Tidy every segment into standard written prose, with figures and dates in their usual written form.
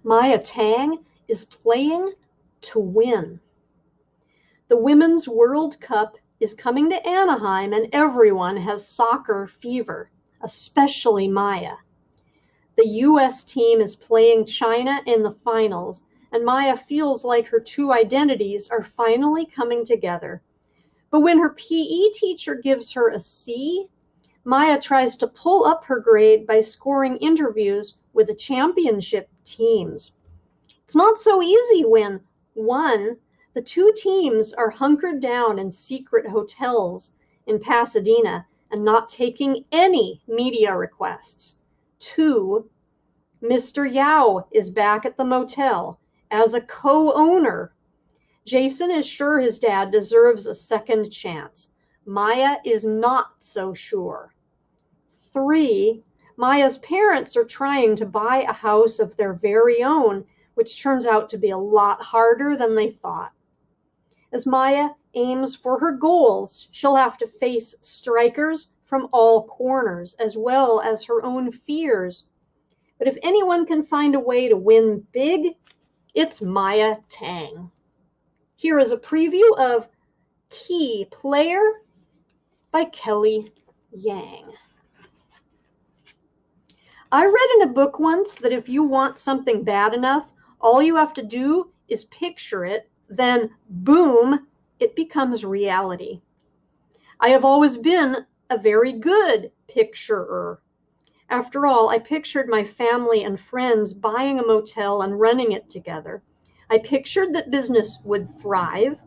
Mia Tang is playing to win. The Women's World Cup is coming to Anaheim and everyone has soccer fever, especially Mia. The US team is playing China in the finals, and Mia feels like her two identities are finally coming together. But when her PE teacher gives her a C, Mia tries to pull up her grade by scoring interviews with the championship teams. It's not so easy when, one, the two teams are hunkered down in secret hotels in Pasadena and not taking any media requests. Two, Mr. Yao is back at the motel as a co-owner. Jason is sure his dad deserves a second chance. Mia is not so sure. 3, Maya's parents are trying to buy a house of their very own, which turns out to be a lot harder than they thought. As Mia aims for her goals, she'll have to face strikers from all corners, as well as her own fears. But if anyone can find a way to win big, it's Mia Tang. Here is a preview of Key Player by Kelly Yang. I read in a book once that if you want something bad enough, all you have to do is picture it, then boom, it becomes reality. I have always been a very good picturer. After all, I pictured my family and friends buying a motel and running it together. I pictured that business would thrive.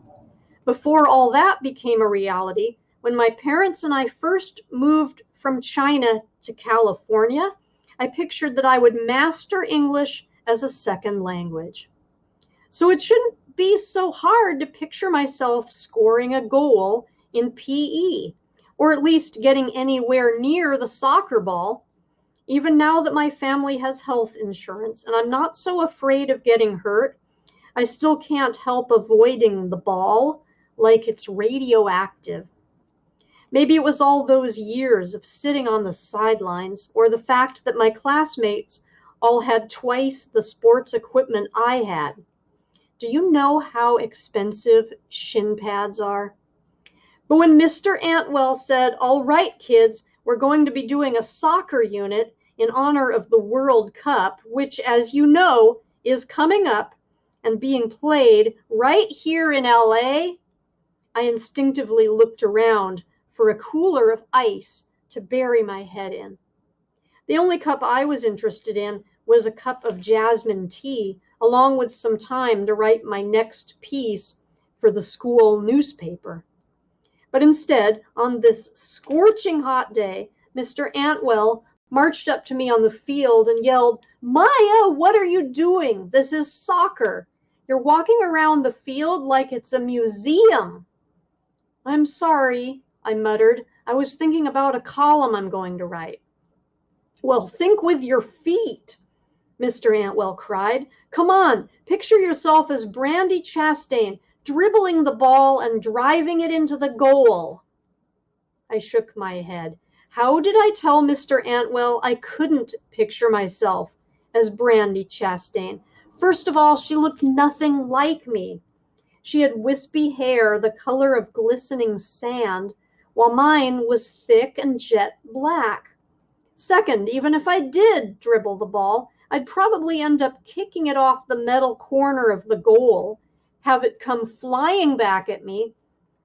Before all that became a reality, when my parents and I first moved from China to California, I pictured that I would master English as a second language. So it shouldn't be so hard to picture myself scoring a goal in PE, or at least getting anywhere near the soccer ball. Even now that my family has health insurance and I'm not so afraid of getting hurt, I still can't help avoiding the ball like it's radioactive. Maybe it was all those years of sitting on the sidelines, or the fact that my classmates all had twice the sports equipment I had. Do you know how expensive shin pads are? But when Mr. Antwell said, "All right, kids, we're going to be doing a soccer unit in honor of the World Cup, which, as you know, is coming up and being played right here in LA, I instinctively looked around for a cooler of ice to bury my head in. The only cup I was interested in was a cup of jasmine tea, along with some time to write my next piece for the school newspaper. But instead, on this scorching hot day, Mr. Antwell marched up to me on the field and yelled, "Mia, what are you doing? This is soccer. You're walking around the field like it's a museum." "I'm sorry," I muttered. "I was thinking about a column I'm going to write." "Well, think with your feet," Mr. Antwell cried. "Come on, picture yourself as Brandy Chastain, dribbling the ball and driving it into the goal." I shook my head. How did I tell Mr. Antwell I couldn't picture myself as Brandy Chastain? First of all, she looked nothing like me. She had wispy hair the color of glistening sand, while mine was thick and jet black. Second, even if I did dribble the ball, I'd probably end up kicking it off the metal corner of the goal, have it come flying back at me,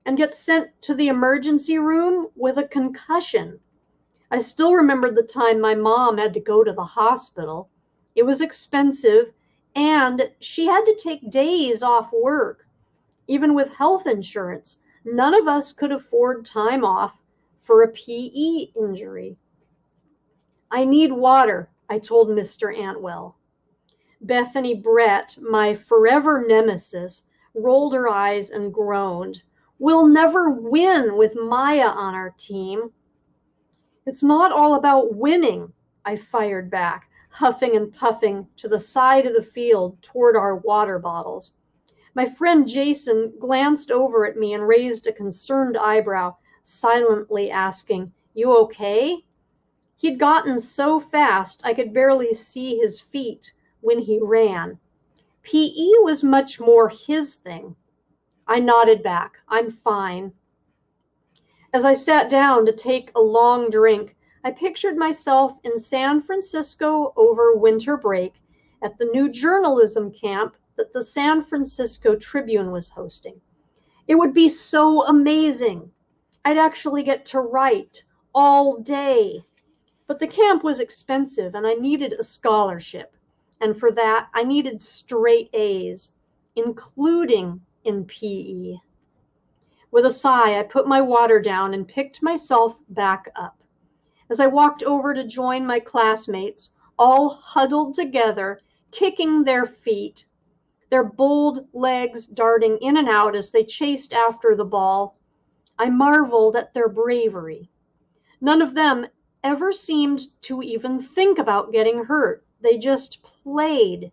and get sent to the emergency room with a concussion. I still remembered the time my mom had to go to the hospital. It was expensive, and she had to take days off work. Even with health insurance, none of us could afford time off for a PE injury. "I need water," I told Mr. Antwell. Bethany Brett, my forever nemesis, rolled her eyes and groaned. "We'll never win with Mia on our team." "It's not all about winning," I fired back, huffing and puffing to the side of the field toward our water bottles. My friend Jason glanced over at me and raised a concerned eyebrow, silently asking, "You okay?" He'd gotten so fast I could barely see his feet, when he ran. PE was much more his thing. I nodded back. I'm fine. As I sat down to take a long drink, I pictured myself in San Francisco over winter break at the new journalism camp that the San Francisco Tribune was hosting. It would be so amazing. I'd actually get to write all day. But the camp was expensive and I needed a scholarship. And for that, I needed straight A's, including in PE. With a sigh, I put my water down and picked myself back up. As I walked over to join my classmates, all huddled together, kicking their feet, their bold legs darting in and out as they chased after the ball, I marveled at their bravery. None of them ever seemed to even think about getting hurt. They just played.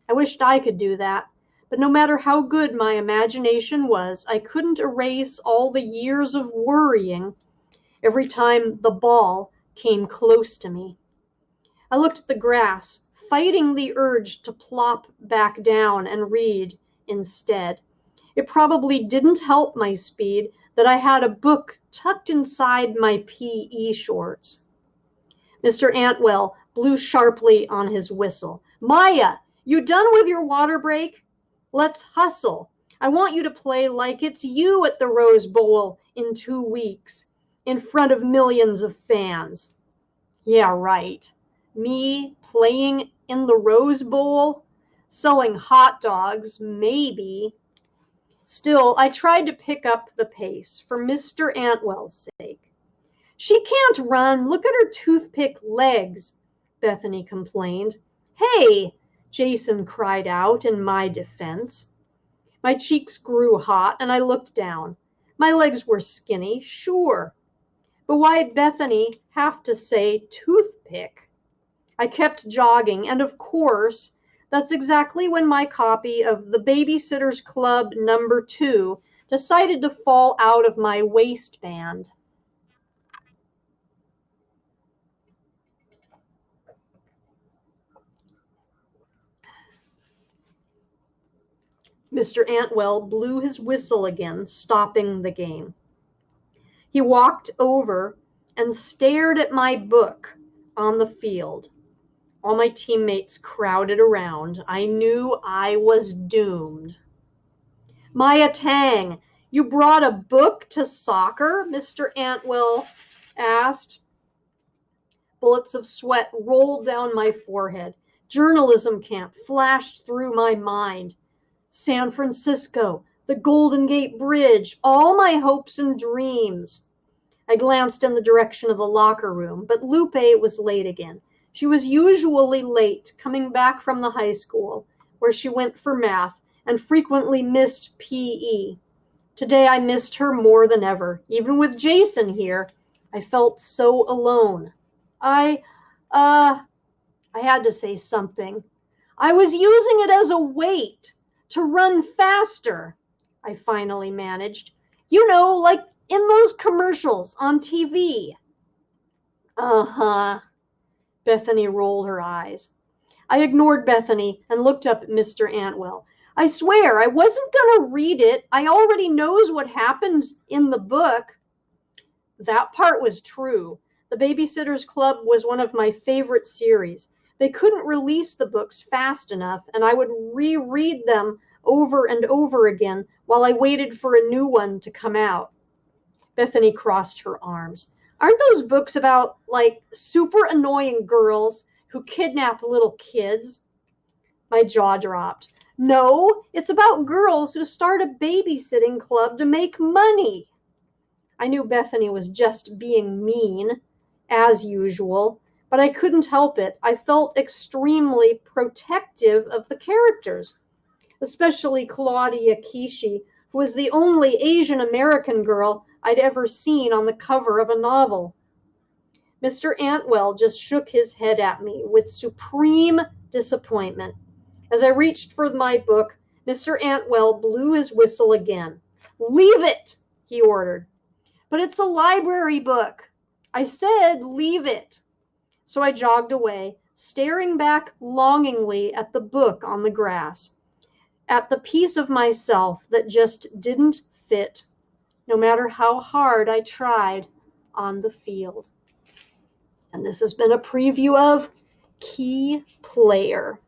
I wished I could do that. But no matter how good my imagination was, I couldn't erase all the years of worrying every time the ball came close to me. I looked at the grass, fighting the urge to plop back down and read instead. It probably didn't help my speed that I had a book tucked inside my PE shorts. Mr. Antwell blew sharply on his whistle. Maya, you done with your water break? Let's hustle. I want you to play like it's you at the Rose Bowl in 2 weeks, in front of millions of fans. Yeah, right. Me playing in the Rose Bowl? Selling hot dogs, maybe. Still, I tried to pick up the pace for Mr. Antwell's sake. She can't run. Look at her toothpick legs, Bethany complained. Hey, Jason cried out in my defense. My cheeks grew hot and I looked down. My legs were skinny, sure. But why'd Bethany have to say toothpick? I kept jogging, and of course, that's exactly when my copy of The Babysitter's Club #2 decided to fall out of my waistband. Mr. Antwell blew his whistle again, stopping the game. He walked over and stared at my book on the field. All my teammates crowded around. I knew I was doomed. Mia Tang, you brought a book to soccer? Mr. Antwell asked. Bullets of sweat rolled down my forehead. Journalism camp flashed through my mind. San Francisco, the Golden Gate Bridge, all my hopes and dreams. I glanced in the direction of the locker room, but Lupe was late again. She was usually late, coming back from the high school, where she went for math, and frequently missed PE. Today I missed her more than ever. Even with Jason here, I felt so alone. I had to say something. I was using it as a weight to run faster, I finally managed. You know, like in those commercials on TV. Uh-huh. Bethany rolled her eyes. I ignored Bethany and looked up at Mr. Antwell. I swear, I wasn't going to read it. I already knows what happens in the book. That part was true. The Babysitter's Club was one of my favorite series. They couldn't release the books fast enough, and I would reread them over and over again while I waited for a new one to come out. Bethany crossed her arms. Aren't those books about, like, super annoying girls who kidnap little kids? My jaw dropped. No, it's about girls who start a babysitting club to make money. I knew Bethany was just being mean, as usual, but I couldn't help it. I felt extremely protective of the characters, especially Claudia Kishi, who was the only Asian American girl I'd ever seen on the cover of a novel. Mr. Antwell just shook his head at me with supreme disappointment. As I reached for my book, Mr. Antwell blew his whistle again. Leave it, he ordered. But it's a library book. I said leave it. So I jogged away, staring back longingly at the book on the grass, at the piece of myself that just didn't fit, no matter how hard I tried on the field. And this has been a preview of Key Player.